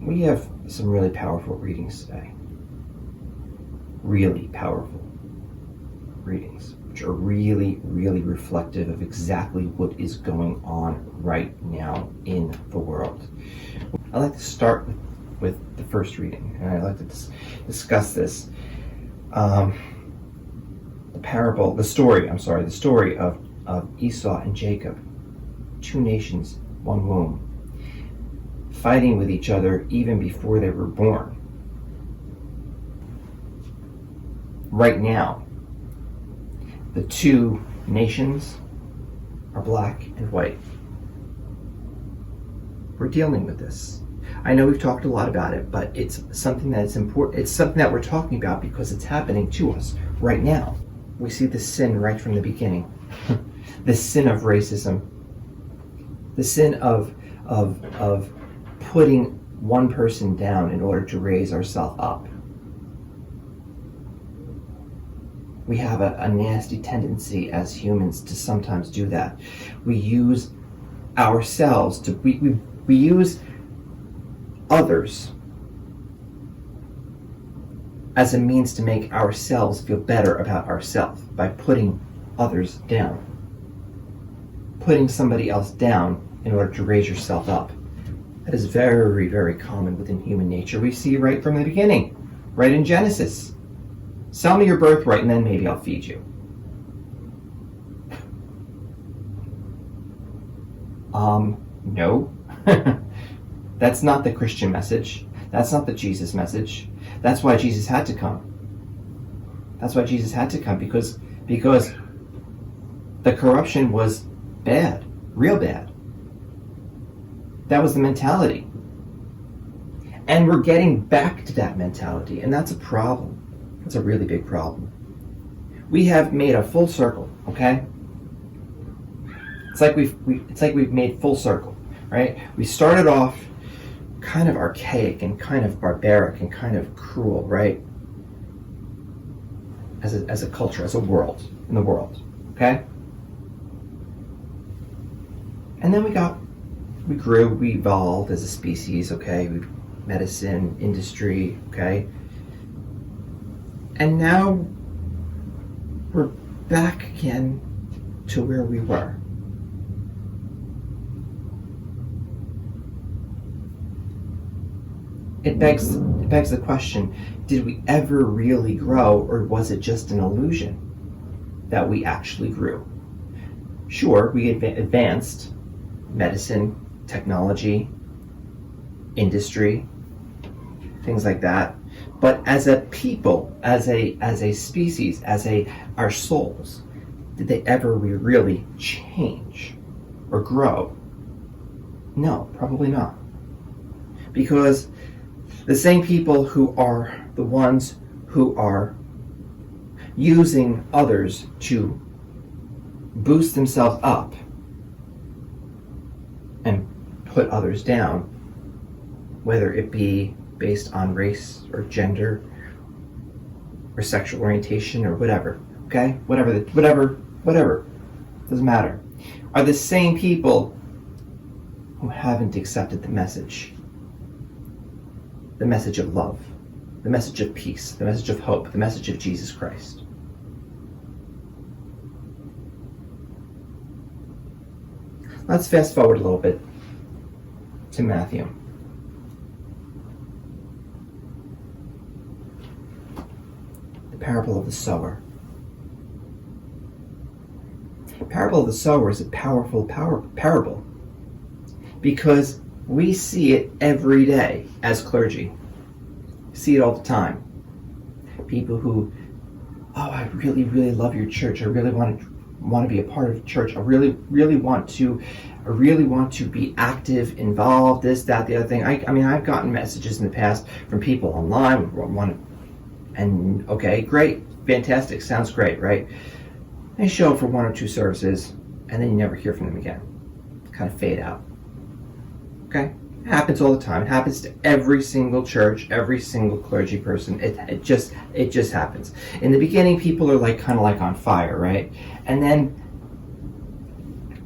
We have some really powerful readings today. Really powerful readings, which are really, really reflective of exactly what is going on right now in the world. I'd like to start with the first reading, and I'd like to discuss this. The story of Esau and Jacob, two nations, one womb, fighting with each other even before they were born. Right now, the two nations are black and white. We're dealing with this. I know we've talked a lot about it, but it's something that's important. It's something that we're talking about because it's happening to us right now. We see the sin right from the beginning. The sin of racism. The sin of putting one person down in order to raise ourselves up. We have a nasty tendency as humans to sometimes do that. We use ourselves to, we use others as a means to make ourselves feel better about ourselves by putting others down. Putting somebody else down in order to raise yourself up. That is very, very common within human nature. We see right from the beginning, right in Genesis. Sell me your birthright and then maybe I'll feed you. No. That's not the Christian message. That's not the Jesus message. That's why Jesus had to come. That's why Jesus had to come, because the corruption was bad, real bad. That was the mentality. And we're getting back to that mentality, and that's a problem. That's a really big problem. We have made a full circle, okay? It's like we've made full circle, right? We started off kind of archaic and kind of barbaric and kind of cruel, right? As a culture, as a world, in the world, okay? And then we grew, we evolved as a species, okay? Medicine, industry, okay? And now we're back again to where we were. It begs the question, did we ever really grow, or was it just an illusion that we actually grew? Sure, we advanced medicine, technology, industry, things like that. But as a people, as a species, our souls, did they ever really change or grow? No, probably not. Because the same people who are the ones who are using others to boost themselves up and put others down, whether it be based on race or gender or sexual orientation or whatever, okay? Whatever, doesn't matter, are the same people who haven't accepted the message of love, the message of peace, the message of hope, the message of Jesus Christ. Let's fast forward a little bit to Matthew. The parable of the sower. The parable of the sower is a powerful parable because we see it every day as clergy. We see it all the time. People who, I really, really love your church. I really want to be a part of church. I really, really want to be active, involved, this, that, the other thing. I mean, I've gotten messages in the past from people online and okay, great, fantastic, sounds great, right? They show up for one or two services and then you never hear from them again. Kind of fade out. Okay? It happens all the time. It happens to every single church, every single clergy person. It just happens. In the beginning, people are kind of on fire, right? And then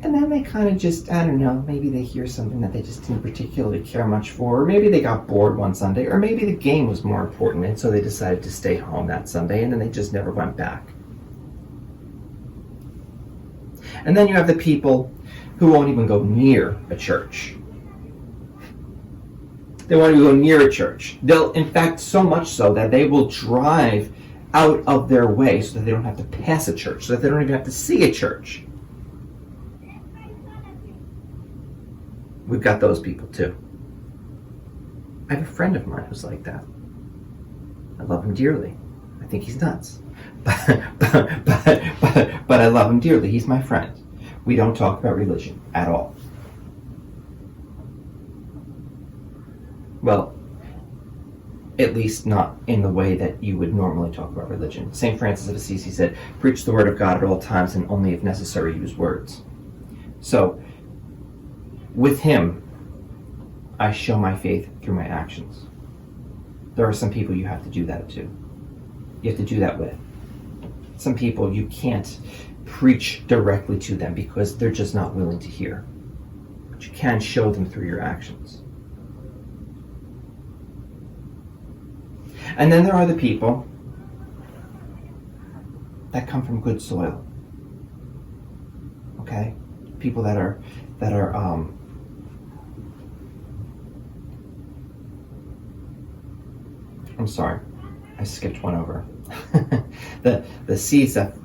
they kind of just, I don't know, maybe they hear something that they just didn't particularly care much for, or maybe they got bored one Sunday, or maybe the game was more important, and so they decided to stay home that Sunday, and then they just never went back. And then you have the people who won't even go near a church. They won't even go near a church. They'll, in fact, so much so that they will drive out of their way so that they don't have to pass a church, so that they don't even have to see a church. We've got those people too. I have a friend of mine who's like that. I love him dearly. I think he's nuts. But I love him dearly. He's my friend. We don't talk about religion at all. Well, at least not in the way that you would normally talk about religion. St. Francis of Assisi said, preach the word of God at all times and only if necessary use words. So, with him, I show my faith through my actions. There are some people you have to do that to. You have to do that with. Some people you can't preach directly to them because they're just not willing to hear. But you can show them through your actions. And then there are the people that come from good soil. Okay? People that are I'm sorry, I skipped one over. the seeds that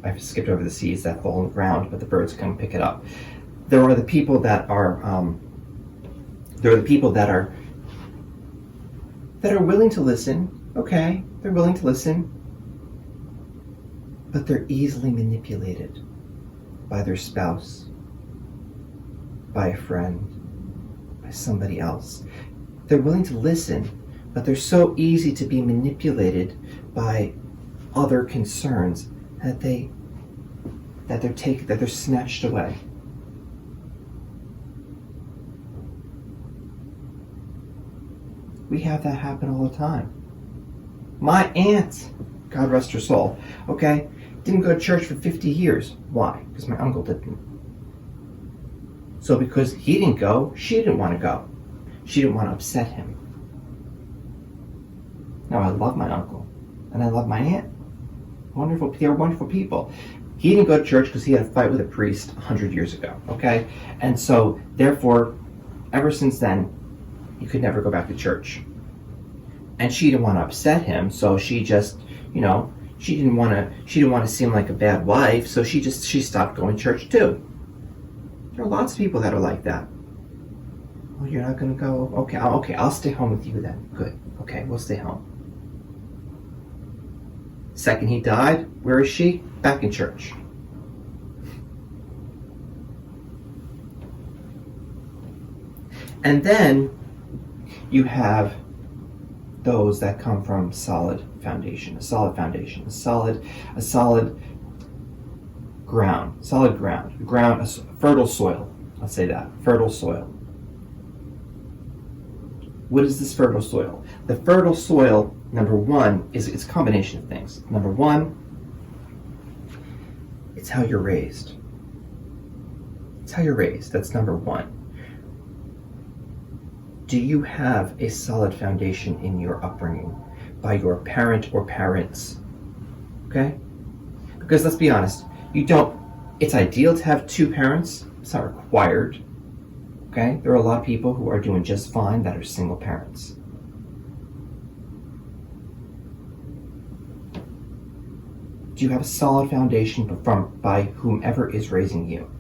I've skipped over the seeds that fall on the ground, but the birds come pick it up. There are the people that are willing to listen. Okay, they're willing to listen, but they're easily manipulated by their spouse, by a friend, by somebody else. They're willing to listen, but they're so easy to be manipulated by other concerns that they're snatched away. We have that happen all the time. My aunt, God rest her soul, okay, didn't go to church for 50 years. Why? Because my uncle didn't. So because he didn't go, she didn't want to go. She didn't want to upset him. Now, I love my uncle, and I love my aunt. Wonderful, they're wonderful people. He didn't go to church because he had a fight with a priest 100 years ago, okay? And so, therefore, ever since then, he could never go back to church. And she didn't want to upset him, so she just, she didn't want to seem like a bad wife, so she stopped going to church too. There are lots of people that are like that. Oh, you're not going to go? Okay, I'll stay home with you then. Good. Okay, we'll stay home. Second he died, where is she? Back in church. And then you have those that come from a solid foundation, a solid ground, a fertile soil. Let's say that, fertile soil. What is this fertile soil? The fertile soil, number one, it's a combination of things. Number one, it's how you're raised. It's how you're raised. That's number one. Do you have a solid foundation in your upbringing by your parent or parents? Okay? Because let's be honest, it's ideal to have two parents. It's not required. Okay? There are a lot of people who are doing just fine that are single parents. Do you have a solid foundation by whomever is raising you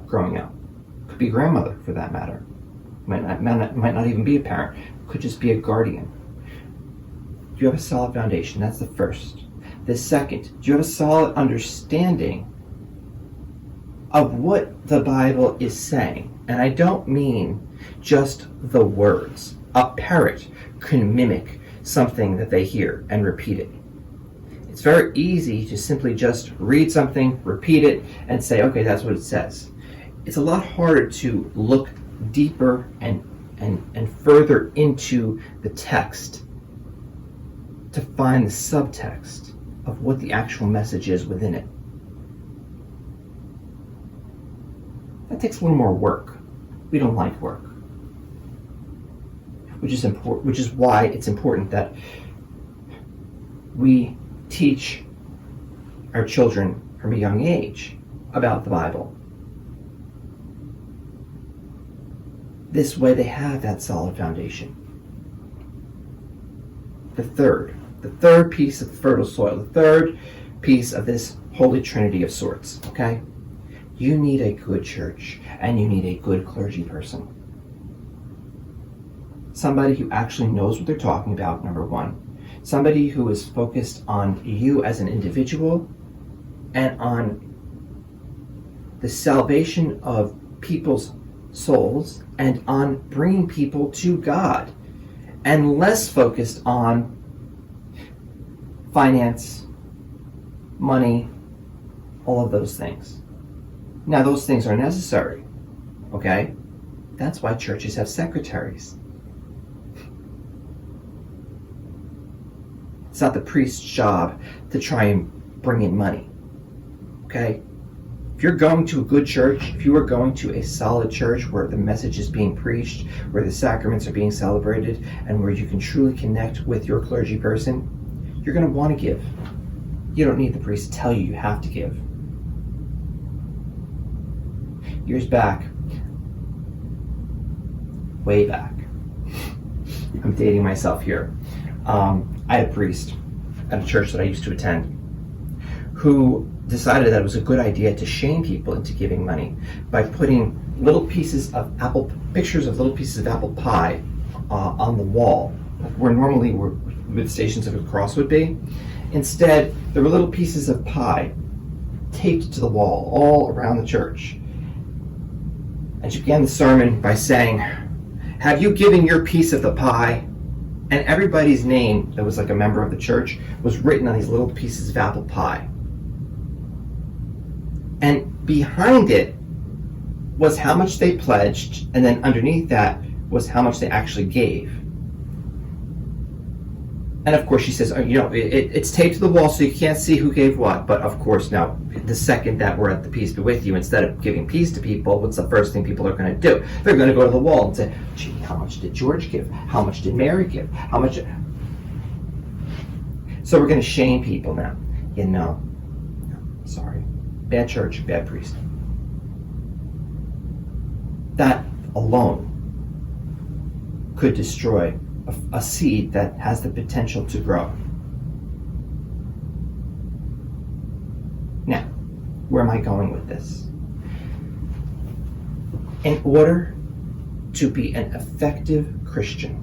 growing up? Could be grandmother for that matter. Might not even be a parent. Could just be a guardian. Do you have a solid foundation? That's the first. The second, do you have a solid understanding of what the Bible is saying? And I don't mean just the words. A parrot can mimic something that they hear and repeat it. It's very easy to simply just read something, repeat it, and say, okay, that's what it says. It's a lot harder to look deeper and further into the text to find the subtext of what the actual message is within it. That takes a little more work. We don't like work. Which is why it's important that we teach our children from a young age about the Bible. This way they have that solid foundation. The third piece of the fertile soil, the third piece of this holy trinity of sorts, okay? You need a good church, and you need a good clergy person. Somebody who actually knows what they're talking about, number one. Somebody who is focused on you as an individual and on the salvation of people's souls and on bringing people to God, and less focused on finance, money, all of those things. Now, those things are necessary, okay? That's why churches have secretaries. It's not the priest's job to try and bring in money, okay? If you're going to a good church, if you are going to a solid church where the message is being preached, where the sacraments are being celebrated, and where you can truly connect with your clergy person, you're going to want to give. You don't need the priest to tell you you have to give. Years back, way back, I'm dating myself here. I had a priest at a church that I used to attend who decided that it was a good idea to shame people into giving money by putting pictures of little pieces of apple pie on the wall, where normally the Stations of the Cross would be. Instead, there were little pieces of pie taped to the wall all around the church. And she began the sermon by saying, "Have you given your piece of the pie?" And everybody's name that was like a member of the church was written on these little pieces of apple pie. And behind it was how much they pledged, and then underneath that was how much they actually gave. And of course she says, it's taped to the wall so you can't see who gave what. But of course now, the second that we're at the Peace Be With You, instead of giving peace to people, what's the first thing people are going to do? They're going to go to the wall and say, gee, how much did George give? How much did Mary give? How much? So we're going to shame people now. No, sorry. Bad church, bad priest. That alone could destroy a seed that has the potential to grow. Now, where am I going with this? In order to be an effective Christian,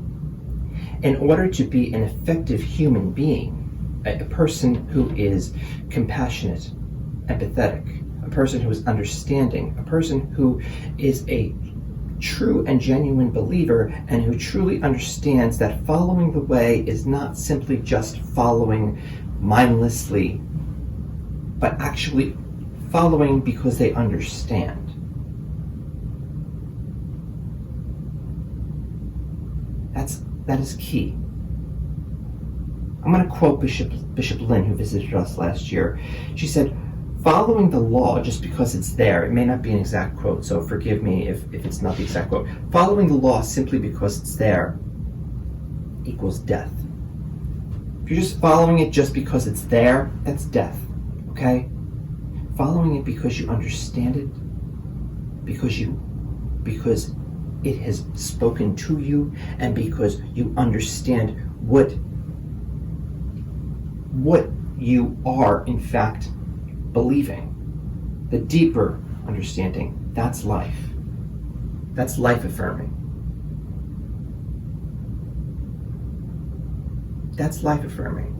in order to be an effective human being, a person who is compassionate, empathetic, a person who is understanding, a person who is a true and genuine believer and who truly understands that following the way is not simply just following mindlessly, but actually following because they understand. That is key. I'm going to quote Bishop Lynn, who visited us last year. She said, "Following the law just because it's there," it may not be an exact quote, so forgive me if it's not the exact quote. "Following the law simply because it's there equals death." If you're just following it just because it's there, that's death, okay? Following it because you understand it, because it has spoken to you, and because you understand what you are in fact believing, the deeper understanding, that's life. That's life affirming. That's life affirming.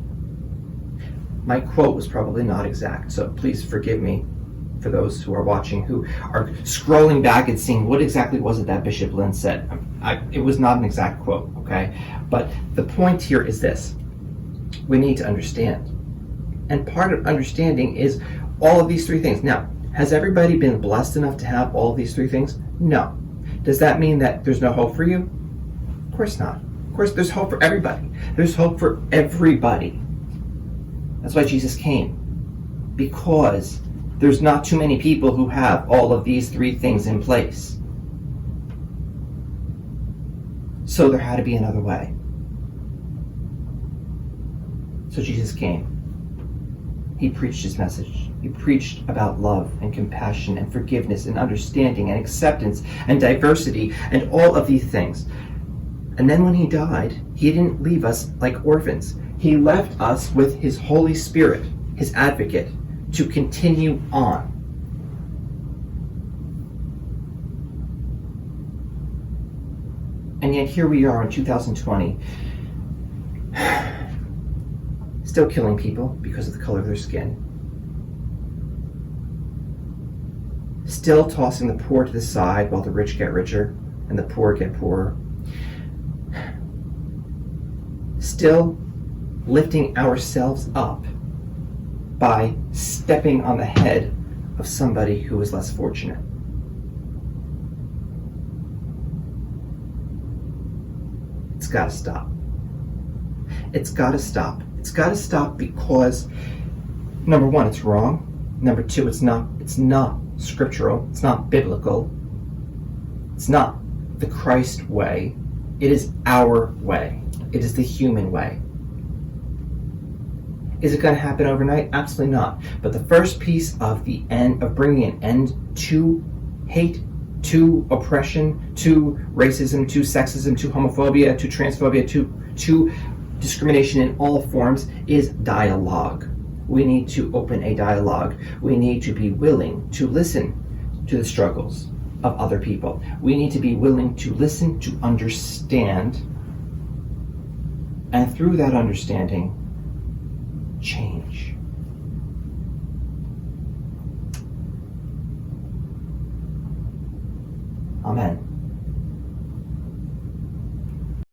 My quote was probably not exact, so please forgive me for those who are watching who are scrolling back and seeing what exactly was it that Bishop Lynn said. It was not an exact quote, okay? But the point here is this. We need to understand. And part of understanding is all of these three things. Now, has everybody been blessed enough to have all of these three things? No. Does that mean that there's no hope for you? Of course not. Of course, there's hope for everybody. There's hope for everybody. That's why Jesus came. Because There's not too many people who have all of these three things in place. So there had to be another way. So Jesus came. He preached his message. He preached about love and compassion and forgiveness and understanding and acceptance and diversity and all of these things. And then when he died, he didn't leave us like orphans. He left us with his Holy Spirit, his advocate, to continue on. And yet here we are in 2020, still killing people because of the color of their skin. Still tossing the poor to the side while the rich get richer and the poor get poorer. Still lifting ourselves up by stepping on the head of somebody who is less fortunate. It's got to stop. It's got to stop. It's got to stop because, number one, it's wrong. Number two, it's not scriptural. It's not biblical. It's not the Christ way. It is our way. It is the human way. Is it going to happen overnight? Absolutely not. But the first piece of the end of bringing an end to hate, to oppression, to racism, to sexism, to homophobia, to transphobia, to discrimination in all forms is dialogue. We need to open a dialogue. We need to be willing to listen to the struggles of other people. We need to be willing to listen, to understand, and through that understanding, change. Amen.